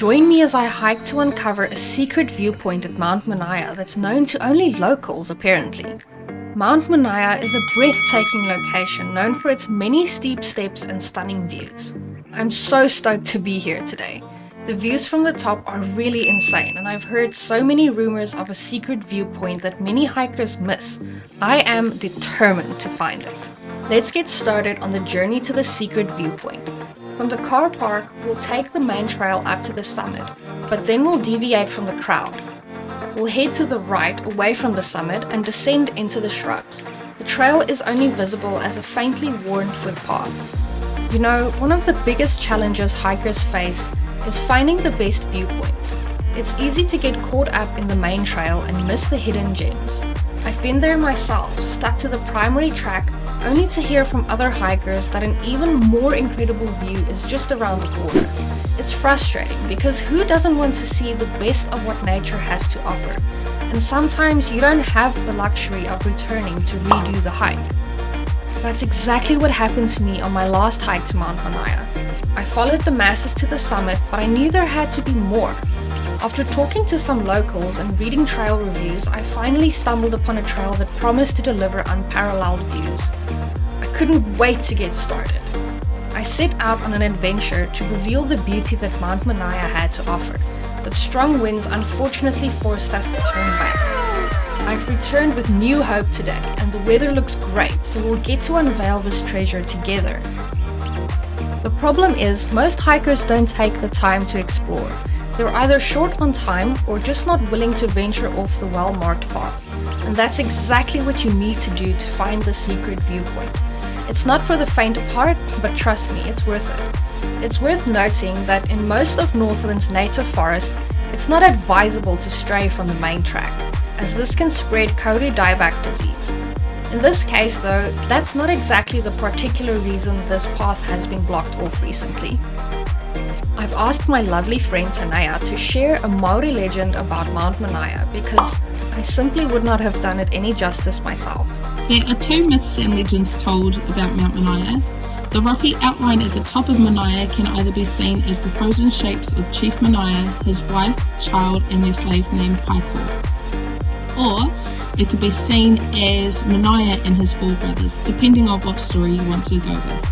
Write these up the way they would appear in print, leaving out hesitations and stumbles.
Join me as I hike to uncover a secret viewpoint at Mt Manaia that's known to only locals apparently. Mt Manaia is a breathtaking location known for its many steep steps and stunning views. I'm so stoked to be here today. The views from the top are really insane, and I've heard so many rumors of a secret viewpoint that many hikers miss. I am determined to find it. Let's get started on the journey to the secret viewpoint. From the car park, we'll take the main trail up to the summit, but then we'll deviate from the crowd. We'll head to the right away from the summit and descend into the shrubs. The trail is only visible as a faintly worn footpath. You know, one of the biggest challenges hikers face is finding the best viewpoints. It's easy to get caught up in the main trail and miss the hidden gems. I've been there myself, stuck to the primary track, only to hear from other hikers that an even more incredible view is just around the corner. It's frustrating because who doesn't want to see the best of what nature has to offer? And sometimes you don't have the luxury of returning to redo the hike. That's exactly what happened to me on my last hike to Mt Manaia. I followed the masses to the summit, but I knew there had to be more. After talking to some locals and reading trail reviews, I finally stumbled upon a trail that promised to deliver unparalleled views. I couldn't wait to get started. I set out on an adventure to reveal the beauty that Mt Manaia had to offer, but strong winds unfortunately forced us to turn back. I've returned with new hope today, and the weather looks great, so we'll get to unveil this treasure together. The problem is, most hikers don't take the time to explore. They're either short on time or just not willing to venture off the well-marked path. And that's exactly what you need to do to find the secret viewpoint. It's not for the faint of heart, but trust me, it's worth it. It's worth noting that in most of Northland's native forest, it's not advisable to stray from the main track, as this can spread Kauri dieback disease. In this case though, that's not exactly the particular reason this path has been blocked off recently. I've asked my lovely friend Tanaya to share a Māori legend about Mt Manaia because I simply would not have done it any justice myself. There are two myths and legends told about Mt Manaia. The rocky outline at the top of Manaia can either be seen as the frozen shapes of Chief Manaia, his wife, child and their slave named Paiko. Or it could be seen as Manaia and his four brothers, depending on what story you want to go with.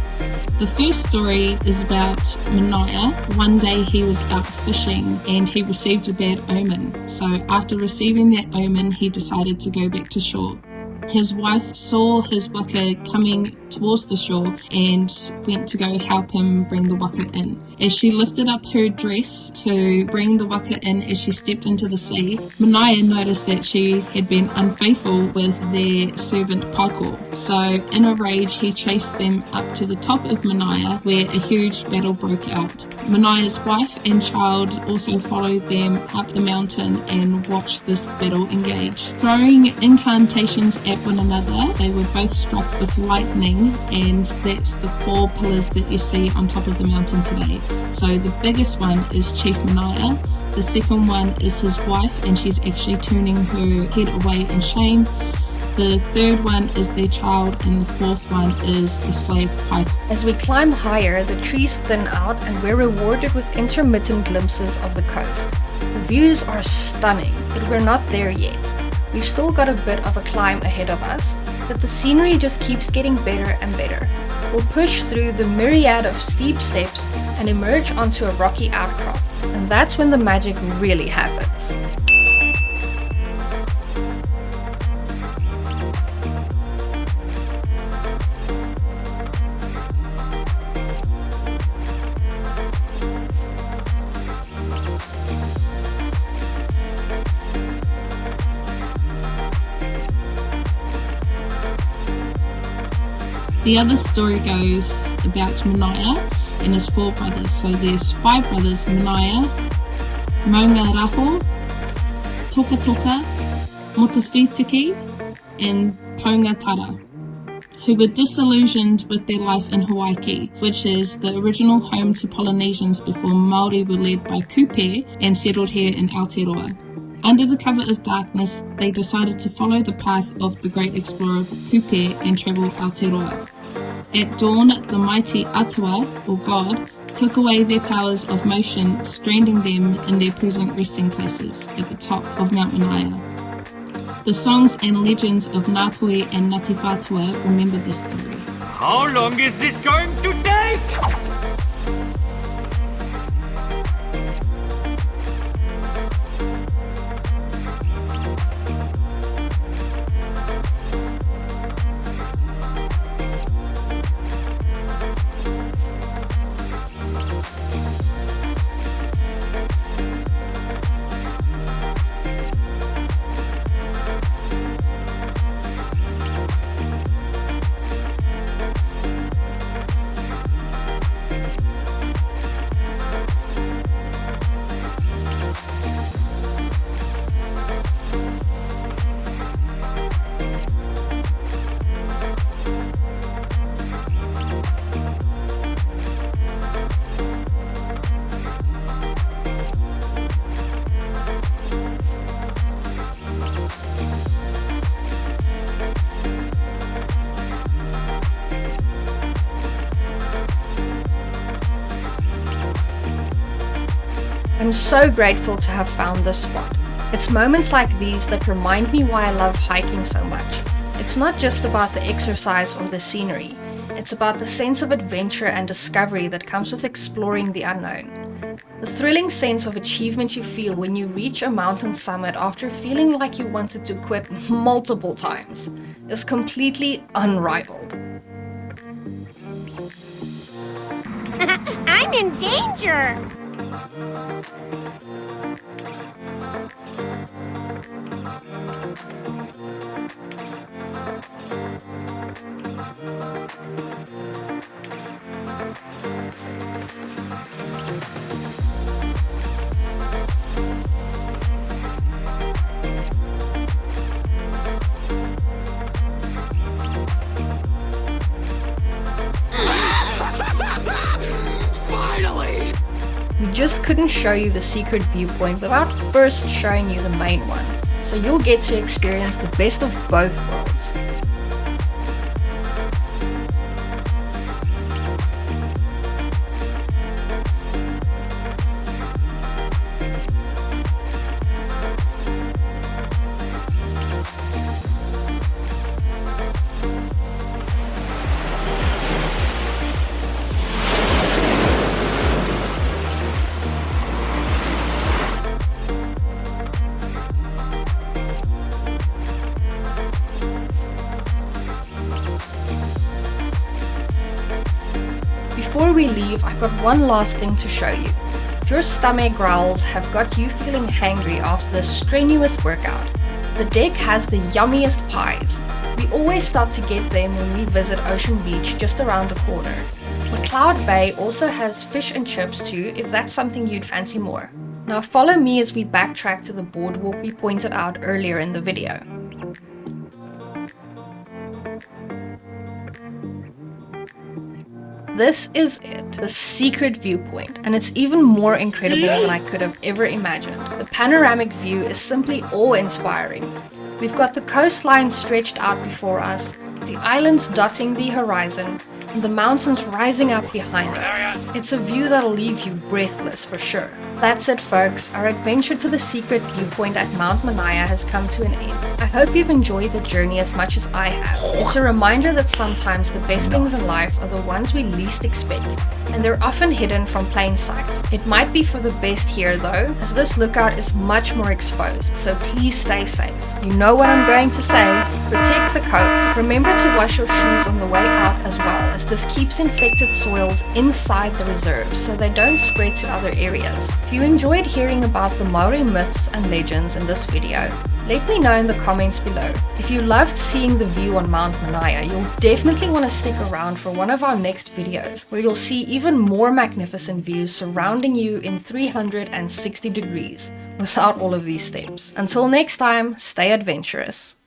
The first story is about Manaia. One day he was out fishing and he received a bad omen. So after receiving that omen, he decided to go back to shore. His wife saw his waka coming towards the shore and went to go help him bring the waka in. As she lifted up her dress to bring the waka in as she stepped into the sea, Manaia noticed that she had been unfaithful with their servant Paiko. So in a rage he chased them up to the top of Manaia where a huge battle broke out. Manaia's wife and child also followed them up the mountain and watched this battle engage. Throwing incantations at one another, they were both struck with lightning, and that's the four pillars that you see on top of the mountain today. So the biggest one is Chief Manaia, the second one is his wife and she's actually turning her head away in shame. The third one is their child and the fourth one is the slave Paiko. As we climb higher, the trees thin out and we're rewarded with intermittent glimpses of the coast. The views are stunning, but we're not there yet. We've still got a bit of a climb ahead of us, but the scenery just keeps getting better and better. We'll push through the myriad of steep steps and emerge onto a rocky outcrop, and that's when the magic really happens. The other story goes about Manaia and his four brothers. So there's five brothers, Manaia, Maungaraho, Tokatoka, Motawhitiki and Taungatara, who were disillusioned with their life in Hawaii, which is the original home to Polynesians before Māori were led by Kupe and settled here in Aotearoa. Under the cover of darkness, they decided to follow the path of the great explorer Kupe and travel Aotearoa. At dawn, the mighty Atua, or God, took away their powers of motion, stranding them in their present resting places at the top of Mt Manaia. The songs and legends of Ngāpuhi and Ngāti Whātua remember this story. How long is this going to take? I'm so grateful to have found this spot. It's moments like these that remind me why I love hiking so much. It's not just about the exercise or the scenery. It's about the sense of adventure and discovery that comes with exploring the unknown. The thrilling sense of achievement you feel when you reach a mountain summit after feeling like you wanted to quit multiple times is completely unrivaled. I'm in danger! Finally! We just couldn't show you the secret viewpoint without first showing you the main one, so you'll get to experience the best of both worlds. Before we leave, I've got one last thing to show you. If your stomach growls have got you feeling hangry after this strenuous workout, the deck has the yummiest pies. We always stop to get them when we visit Ocean Beach just around the corner. McLeod Bay also has fish and chips too, if that's something you'd fancy more. Now follow me as we backtrack to the boardwalk we pointed out earlier in the video. This is it, the secret viewpoint, and it's even more incredible than I could have ever imagined. The panoramic view is simply awe-inspiring. We've got the coastline stretched out before us, the islands dotting the horizon, and the mountains rising up behind us. It's a view that'll leave you breathless for sure. That's it folks, our adventure to the secret viewpoint at Mt Manaia has come to an end. I hope you've enjoyed the journey as much as I have. It's a reminder that sometimes the best things in life are the ones we least expect, and they're often hidden from plain sight. It might be for the best here though, as this lookout is much more exposed, so please stay safe. You know what I'm going to say, protect the coat. Remember to wash your shoes on the way out as well, as this keeps infected soils inside the reserve so they don't spread to other areas. If you enjoyed hearing about the Māori myths and legends in this video, let me know in the comments below. If you loved seeing the view on Mt Manaia, you'll definitely want to stick around for one of our next videos, where you'll see even more magnificent views surrounding you in 360 degrees, without all of these steps. Until next time, stay adventurous.